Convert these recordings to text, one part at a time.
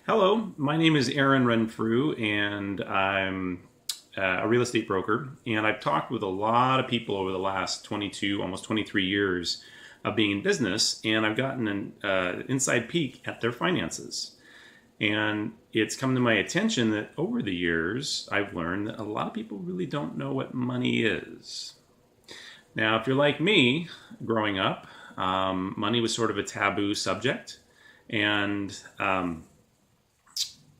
Hello, my name is Aaron Renfrew, and I'm a real estate broker. And I've talked with a lot of people over the last 22, almost 23 years of being in business, and I've gotten an inside peek at their finances. And it's come to my attention that over the years, I've learned that a lot of people really don't know what money is. Now, if you're like me, growing up, money was sort of a taboo subject. And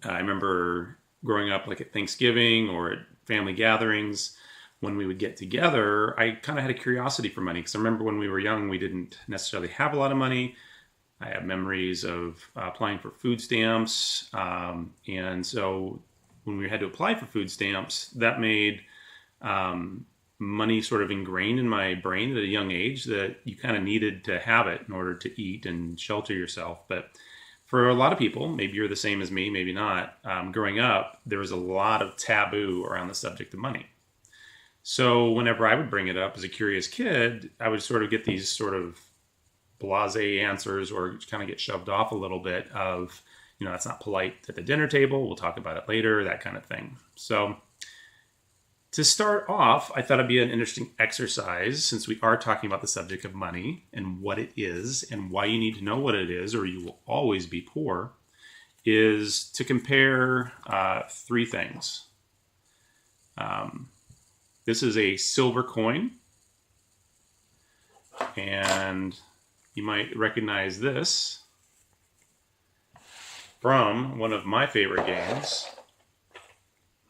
I remember growing up, like at Thanksgiving or at family gatherings, when we would get together, I kind of had a curiosity for money because I remember when we were young, we didn't necessarily have a lot of money. I have memories of applying for food stamps. And so when we had to apply for food stamps, that made money sort of ingrained in my brain at a young age that you kind of needed to have it in order to eat and shelter yourself. But for a lot of people, maybe you're the same as me, maybe not, growing up, there was a lot of taboo around the subject of money. So whenever I would bring it up as a curious kid, I would sort of get these sort of blasé answers or kind of get shoved off a little bit of, that's not polite at the dinner table. We'll talk about it later, that kind of thing. So to start off, I thought it'd be an interesting exercise since we are talking about the subject of money and what it is and why you need to know what it is or you will always be poor, is to compare three things. This is a silver coin, and you might recognize this from one of my favorite games,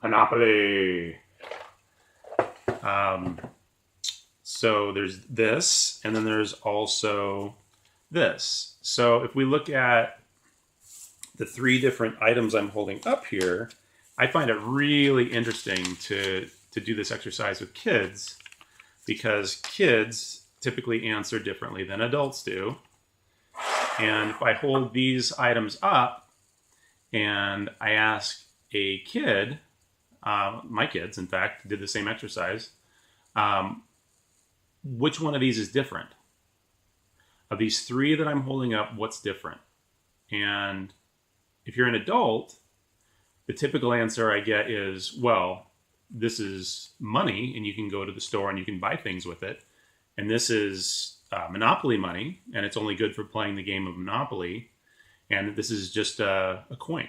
Monopoly. So there's this, and then there's also this. So if we look at the three different items I'm holding up here, I find it really interesting to do this exercise with kids because kids typically answer differently than adults do. And if I hold these items up and I ask a kid, my kids, in fact, did the same exercise. Which one of these is different? Of these three that I'm holding up, what's different? And if you're an adult, the typical answer I get is, well, this is money, and you can go to the store and you can buy things with it. And this is Monopoly money, and it's only good for playing the game of Monopoly. And this is just a coin.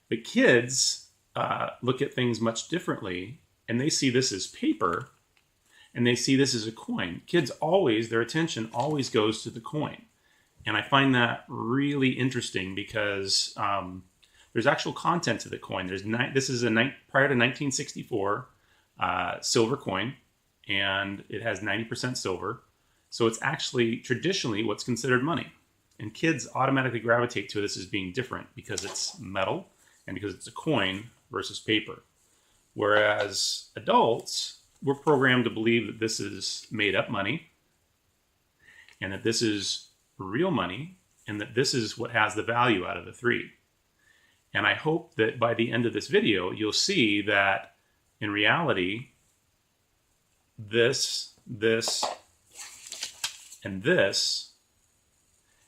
But kids look at things much differently, and they see this as paper, and they see this as a coin. Kids always, their attention always goes to the coin. And I find that really interesting because there's actual content to the coin. This is prior to 1964 silver coin, and it has 90% silver. So it's actually traditionally what's considered money. And kids automatically gravitate to this as being different because it's metal and because it's a coin versus paper. Whereas adults, we're programmed to believe that this is made up money and that this is real money and that this is what has the value out of the three. And I hope that by the end of this video, you'll see that in reality, this, and this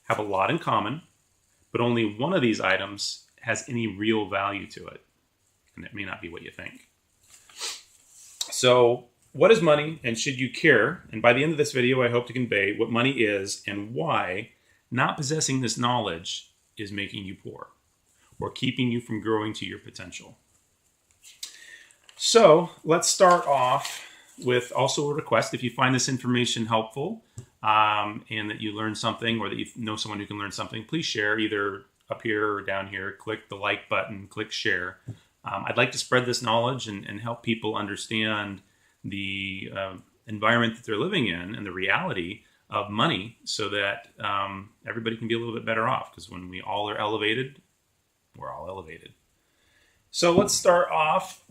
have a lot in common, but only one of these items has any real value to it. And it may not be what you think. So what is money and should you care? And by the end of this video, I hope to convey what money is and why not possessing this knowledge is making you poor or keeping you from growing to your potential. So let's start off with also a request. If you find this information helpful and that you learn something or that you know someone who can learn something, please share either up here or down here. Click the like button, click share. I'd like to spread this knowledge and help people understand the environment that they're living in and the reality of money so that everybody can be a little bit better off. Because when we all are elevated, we're all elevated. So let's start off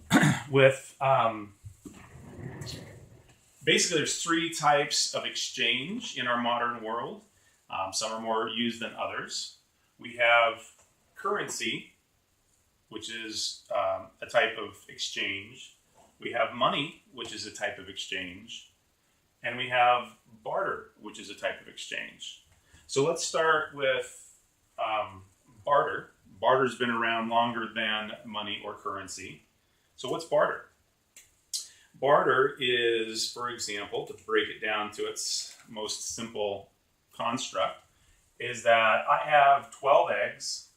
with basically there's three types of exchange in our modern world. Some are more used than others. We have currency, which is a type of exchange. We have money, which is a type of exchange. And we have barter, which is a type of exchange. So let's start with barter. Barter barter's been around longer than money or currency. So what's barter? Barter is, for example, to break it down to its most simple construct, is that I have 12 eggs,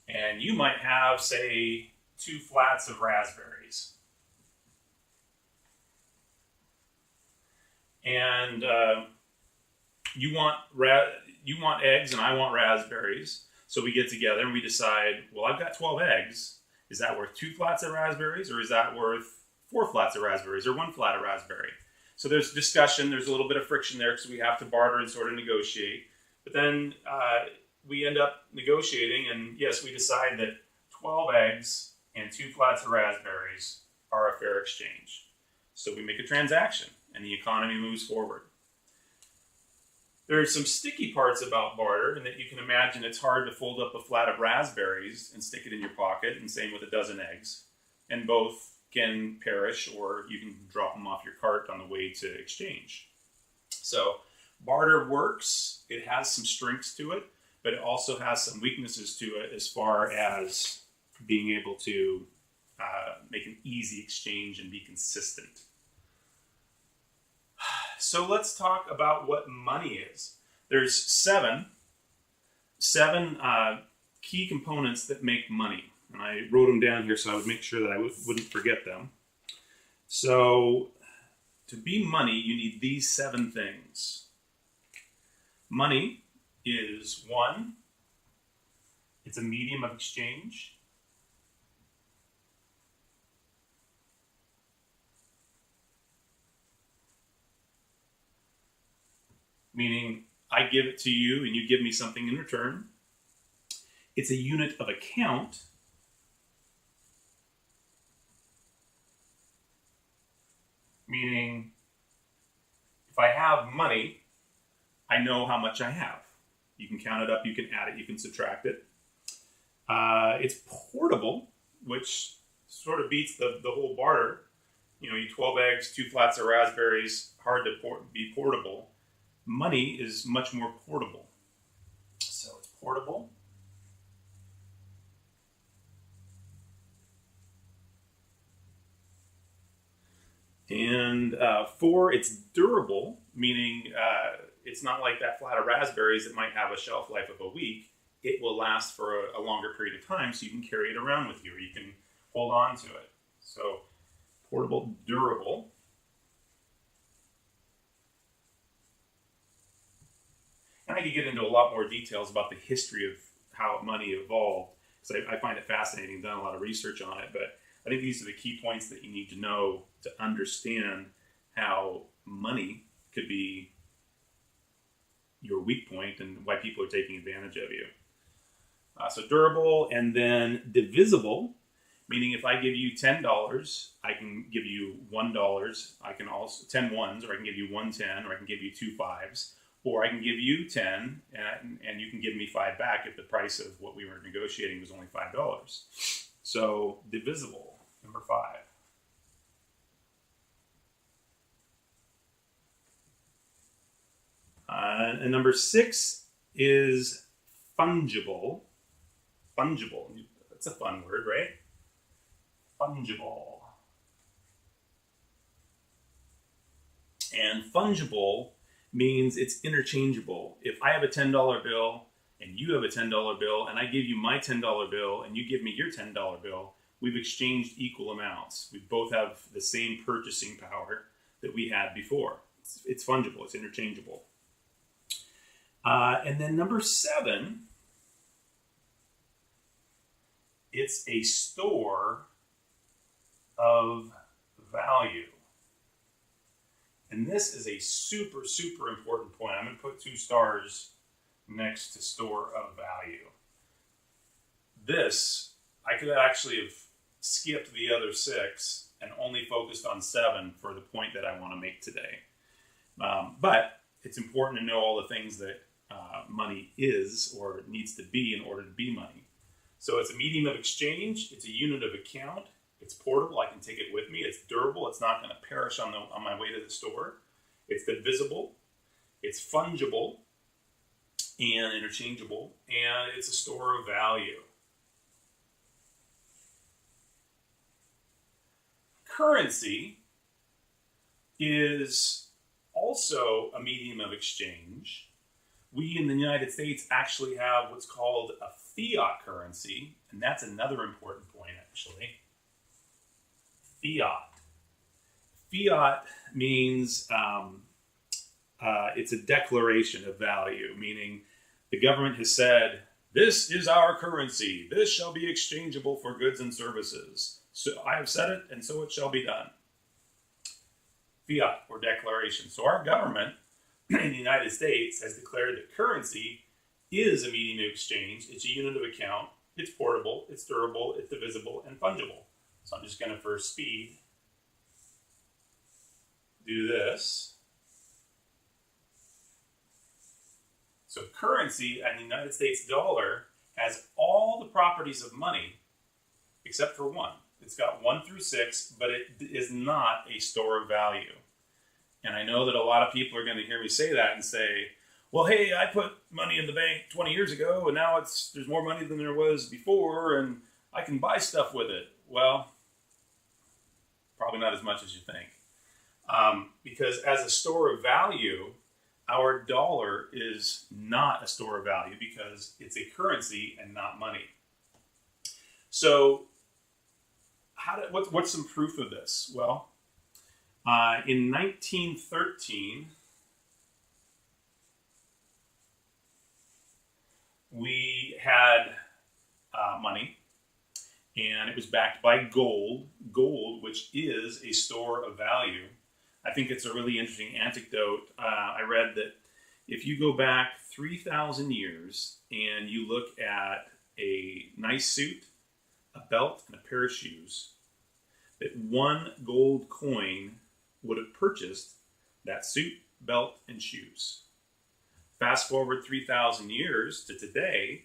and you might have, say, 2 flats of raspberries. And you want eggs and I want raspberries. So we get together and we decide, well, I've got 12 eggs. Is that worth 2 flats of raspberries, or is that worth 4 flats of raspberries, or 1 flat of raspberry? So there's discussion, there's a little bit of friction there because we have to barter and sort of negotiate. But then we end up negotiating, and yes, we decide that 12 eggs and 2 flats of raspberries are a fair exchange. So we make a transaction, and the economy moves forward. There are some sticky parts about barter, in that you can imagine it's hard to fold up a flat of raspberries and stick it in your pocket, and same with a dozen eggs. And both can perish, or you can drop them off your cart on the way to exchange. So barter works. It has some strengths to it, but it also has some weaknesses to it as far as being able to make an easy exchange and be consistent. So let's talk about what money is. There's seven key components that make money. And I wrote them down here so I would make sure that I wouldn't forget them. So to be money, you need these 7 things. Money is 1, it's a medium of exchange. Meaning I give it to you and you give me something in return. It's a unit of account. Meaning if I have money, I know how much I have. You can count it up, you can add it, you can subtract it. It's portable, which sort of beats the whole barter. You 12 eggs, 2 flats of raspberries, hard to be portable. Money is much more portable. So it's portable. And 4, it's durable, meaning it's not like that flat of raspberries that might have a shelf life of a week. It will last for a longer period of time, so you can carry it around with you, or you can hold on to it. So portable, durable. And I could get into a lot more details about the history of how money evolved, because I find it fascinating. I've done a lot of research on it, but I think these are the key points that you need to know to understand how money could be your weak point and why people are taking advantage of you. So durable, and then divisible, meaning if I give you $10, I can give you $1. I can also 10 ones, or I can give you 1 10, or I can give you 2 5s. Or I can give you 10 and you can give me 5 back if the price of what we were negotiating was only $5. So divisible, number 5. And number 6 is fungible. Fungible. That's a fun word, right? Fungible. And fungible means it's interchangeable. If I have a $10 bill and you have a $10 bill and I give you my $10 bill and you give me your $10 bill, we've exchanged equal amounts. We both have the same purchasing power that we had before. It's fungible, it's interchangeable. And then number 7, it's a store of value. And this is a super, super important point. I'm going to put 2 stars next to store of value. This, I could actually have skipped the other 6 and only focused on 7 for the point that I want to make today. But it's important to know all the things that money is or needs to be in order to be money. So it's a medium of exchange. It's a unit of account. It's portable. I can take it with me. It's durable. It's not going to perish on my way to the store. It's divisible. It's fungible. and interchangeable, and it's a store of value. Currency is also a medium of exchange. We in the United States actually have what's called a fiat currency, and that's another important point, actually. Fiat. Fiat means it's a declaration of value, meaning the government has said, this is our currency. This shall be exchangeable for goods and services. So I have said it, and so it shall be done. Fiat, or declaration. So our government in the United States has declared that currency is a medium of exchange. It's a unit of account. It's portable, it's durable, it's divisible, and fungible. So I'm just going to, for speed, do this. So currency and the United States dollar has all the properties of money except for one. It's got 1 through 6, but it is not a store of value. And I know that a lot of people are going to hear me say that and say, well, hey, I put money in the bank 20 years ago, and now there's more money than there was before, and I can buy stuff with it. Well, probably not as much as you think. Because as a store of value, our dollar is not a store of value because it's a currency and not money. So what's some proof of this? Well, in 1913, we had money, and it was backed by gold, which is a store of value. I think it's a really interesting anecdote. I read that if you go back 3,000 years and you look at a nice suit, a belt, and a pair of shoes, that one gold coin would have purchased that suit, belt, and shoes. Fast forward 3,000 years to today,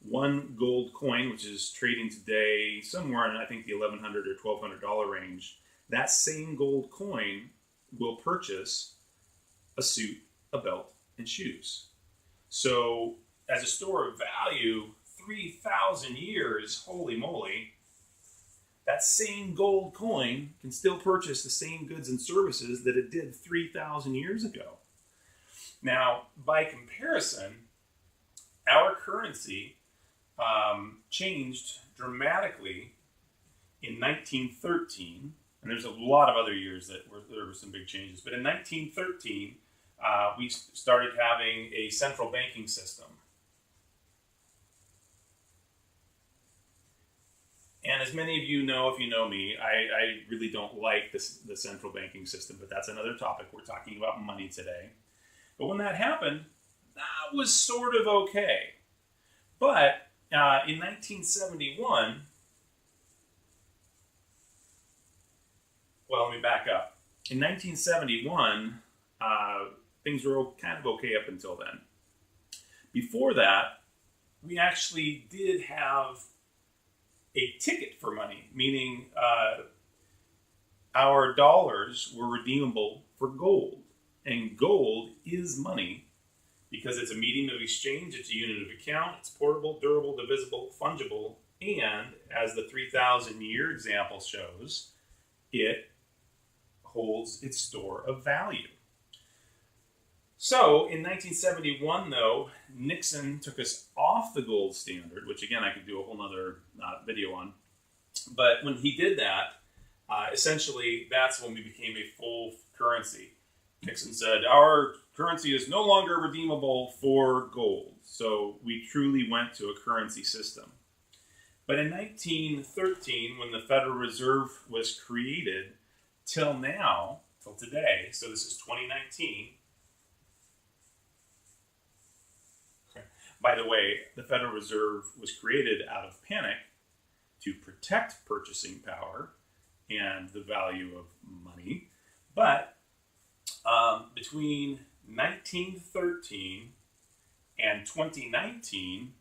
one gold coin, which is trading today somewhere in, I think, the $1,100 or $1,200 range, that same gold coin will purchase a suit, a belt, and shoes. So as a store of value, 3,000 years, holy moly, that same gold coin can still purchase the same goods and services that it did 3,000 years ago. Now, by comparison, our currency changed dramatically in 1913, and there's a lot of other years that there were some big changes, but in 1913, we started having a central banking system. And as many of you know, if you know me, I really don't like the central banking system, but that's another topic. We're talking about money today. But when that happened, that was sort of okay. But in 1971, well, let me back up. In 1971, things were kind of okay up until then. Before that, we actually did have a ticket for money, meaning our dollars were redeemable for gold. And gold is money because it's a medium of exchange, it's a unit of account, it's portable, durable, divisible, fungible, and as the 3,000 year example shows, it holds its store of value. So in 1971, though, Nixon took us off the gold standard, which again I could do a whole nother video on. But when he did that, essentially that's when we became a full currency. Nixon said, our currency is no longer redeemable for gold. So we truly went to a currency system. But in 1913, when the Federal Reserve was created, till now, till today, so this is 2019. By the way, the Federal Reserve was created out of panic to protect purchasing power and the value of money. But between 1913 and 2019,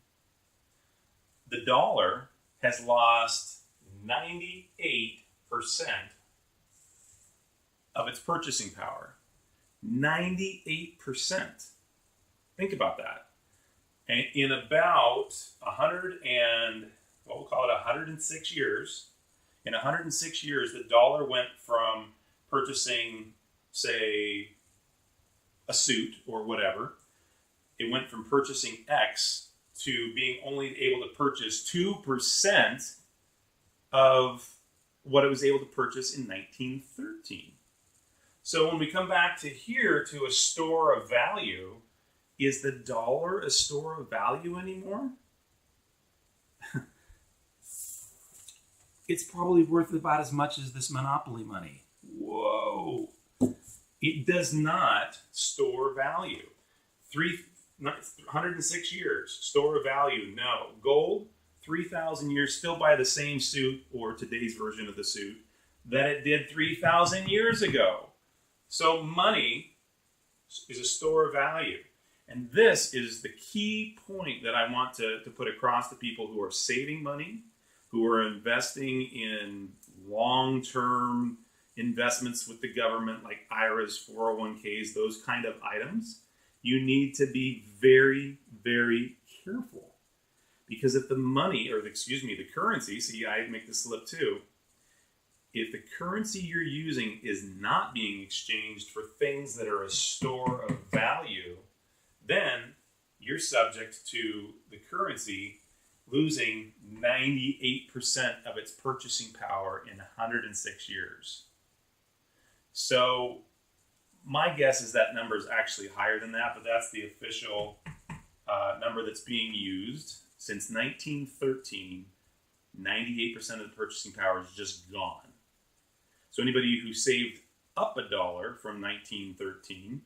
the dollar has lost 98% of its purchasing power. 98%. Think about that. And in about 100 and, well, we'll call it 106 years, in 106 years, the dollar went from purchasing, say, a suit or whatever. It went from purchasing X to being only able to purchase 2% of what it was able to purchase in 1913. So when we come back to here to a store of value, is the dollar a store of value anymore? It's probably worth about as much as this Monopoly money. Whoa. It does not store value. 106 years, store of value, no. Gold, 3,000 years, still buy the same suit, or today's version of the suit, that it did 3,000 years ago. So money is a store of value. And this is the key point that I want to put across to people who are saving money, who are investing in long-term investments with the government like IRAs, 401ks, those kind of items. You need to be very, very careful. Because if the money, or the currency, see, I make the slip too, if the currency you're using is not being exchanged for things that are a store of value, then you're subject to the currency losing 98% of its purchasing power in 106 years. So my guess is that number is actually higher than that, but that's the official number that's being used. Since 1913, 98% of the purchasing power is just gone. So anybody who saved up $1 from 1913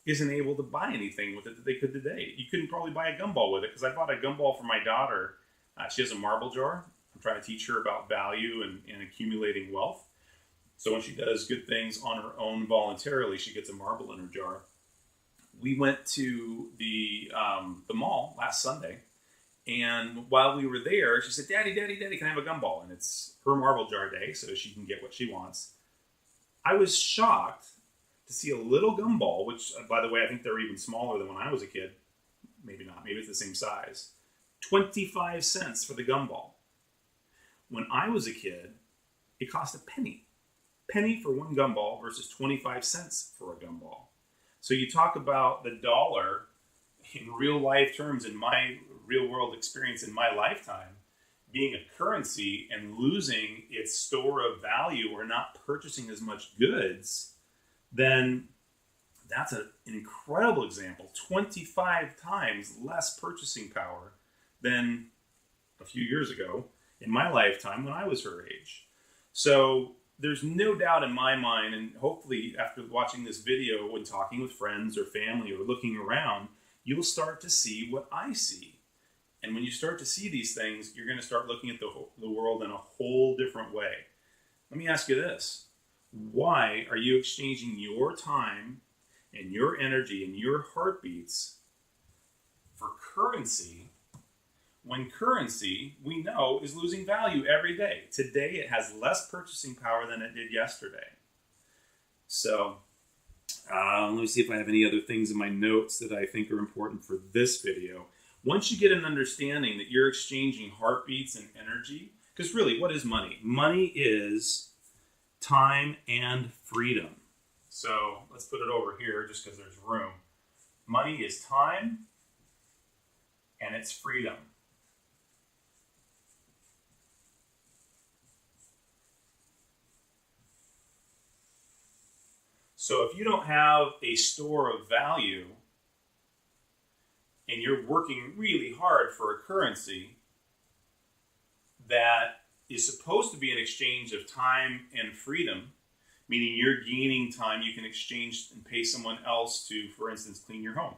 isn't able to buy anything with it that they could today. You couldn't probably buy a gumball with it, because I bought a gumball for my daughter. She has a marble jar. I'm trying to teach her about value and accumulating wealth. So when she does good things on her own voluntarily, she gets a marble in her jar. We went to the mall last Sunday, and while we were there, she said, Daddy, can I have a gumball? And it's her marble jar day, so she can get what she wants. I was shocked to see a little gumball, which, by the way, I think they're even smaller than when I was a kid. Maybe not. Maybe it's the same size. 25 cents for the gumball. When I was a kid, it cost a penny. Penny for one gumball versus 25 cents for a gumball. So you talk about the dollar in real life terms, in my real world experience in my lifetime, being a currency and losing its store of value or not purchasing as much goods, then that's an incredible example. 25 times less purchasing power than a few years ago in my lifetime when I was her age. So there's no doubt in my mind, and hopefully after watching this video, when talking with friends or family or looking around, you'll start to see what I see. And when you start to see these things, you're going to start looking at the world in a whole different way. Let me ask you this. Why are you exchanging your time and your energy and your heartbeats for currency when currency, we know, is losing value every day? Today, it has less purchasing power than it did yesterday. So, let me see if I have any other things in my notes that I think are important for this video. Once you get an understanding that you're exchanging heartbeats and energy, because really, what is money? Money is time and freedom. So let's put it over here just because there's room. Money is time and it's freedom. So if you don't have a store of value and you're working really hard for a currency that is supposed to be an exchange of time and freedom, meaning you're gaining time, you can exchange and pay someone else to, for instance, clean your home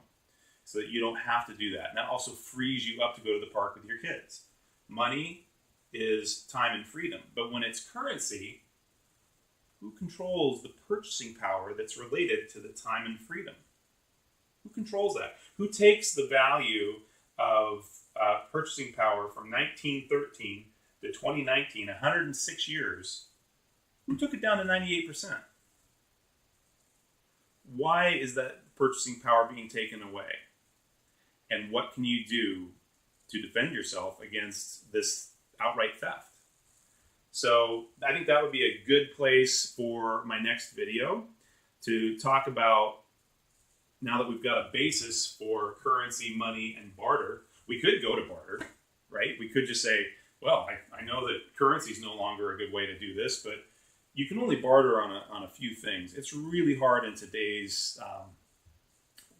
so that you don't have to do that. And that also frees you up to go to the park with your kids. Money is time and freedom. But when it's currency, who controls the purchasing power that's related to the time and freedom? Who controls that? Who takes the value of purchasing power from 1913 to 2019, 106 years? Who took it down to 98%? Why is that purchasing power being taken away? And what can you do to defend yourself against this outright theft? So I think that would be a good place for my next video to talk about, now that we've got a basis for currency, money, and barter. We could go to barter, right? We could just say, well, I know that currency is no longer a good way to do this, but you can only barter on a few things. It's really hard in today's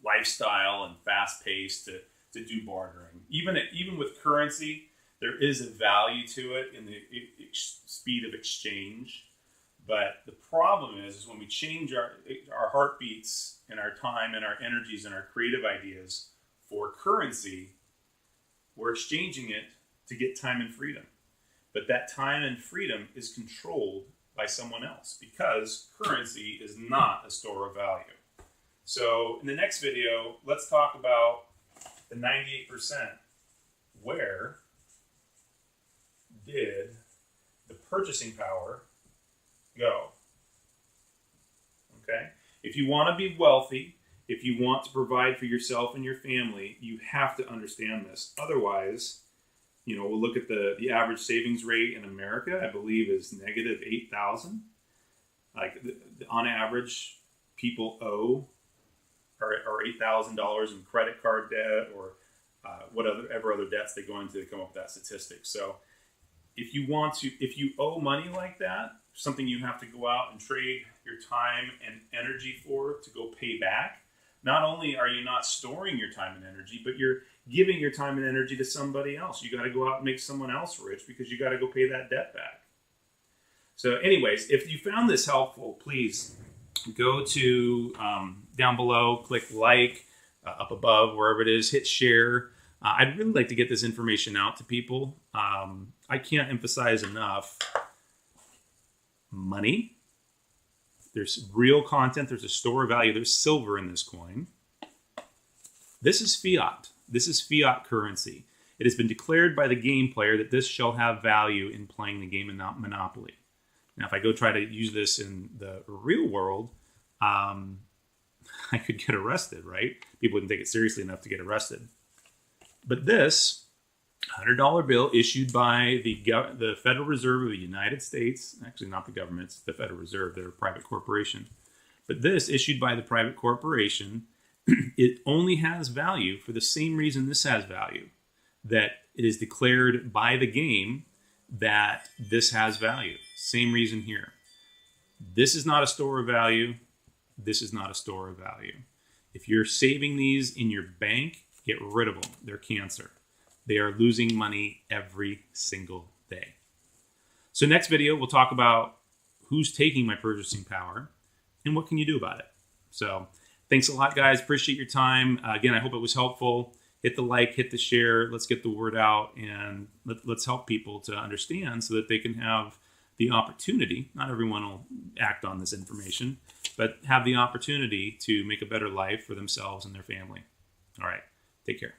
lifestyle and fast pace to do bartering. Even with currency, there is a value to it in the speed of exchange. But the problem is when we change our heartbeats and our time and our energies and our creative ideas for currency, we're exchanging it to get time and freedom. But that time and freedom is controlled by someone else because currency is not a store of value. So in the next video, let's talk about the 98%. Where did the purchasing power go? Okay? If you want to be wealthy, if you want to provide for yourself and your family, you have to understand this. Otherwise, we'll look at the average savings rate in America, I believe is negative 8,000. Like on average, people owe or $8,000 in credit card debt or whatever other debts they go into to come up with that statistic. So if you owe money like that, something you have to go out and trade your time and energy for to go pay back, not only are you not storing your time and energy, but you're giving your time and energy to somebody else. You got to go out and make someone else rich because you got to go pay that debt back. So anyways, if you found this helpful, please go to down below, click like, up above, wherever it is, hit share. I'd really like to get this information out to people. I can't emphasize enough money. There's real content. There's a store of value. There's silver in this coin. This is fiat. This is fiat currency. It has been declared by the game player that this shall have value in playing the game of Monopoly. Now, if I go try to use this in the real world, I could get arrested, right? People wouldn't take it seriously enough to get arrested. But this $100 bill issued by the Federal Reserve of the United States, actually not the government, it's the Federal Reserve, they're a private corporation. But this issued by the private corporation, it only has value for the same reason this has value, that it is declared by the game that this has value. Same reason here. This is not a store of value. This is not a store of value. If you're saving these in your bank, get rid of them. They're cancer. They are losing money every single day. So next video, we'll talk about who's taking my purchasing power and what can you do about it. So thanks a lot, guys. Appreciate your time. Again, I hope it was helpful. Hit the like, hit the share. Let's get the word out and let's help people to understand so that they can have the opportunity. Not everyone will act on this information, but have the opportunity to make a better life for themselves and their family. All right. Take care.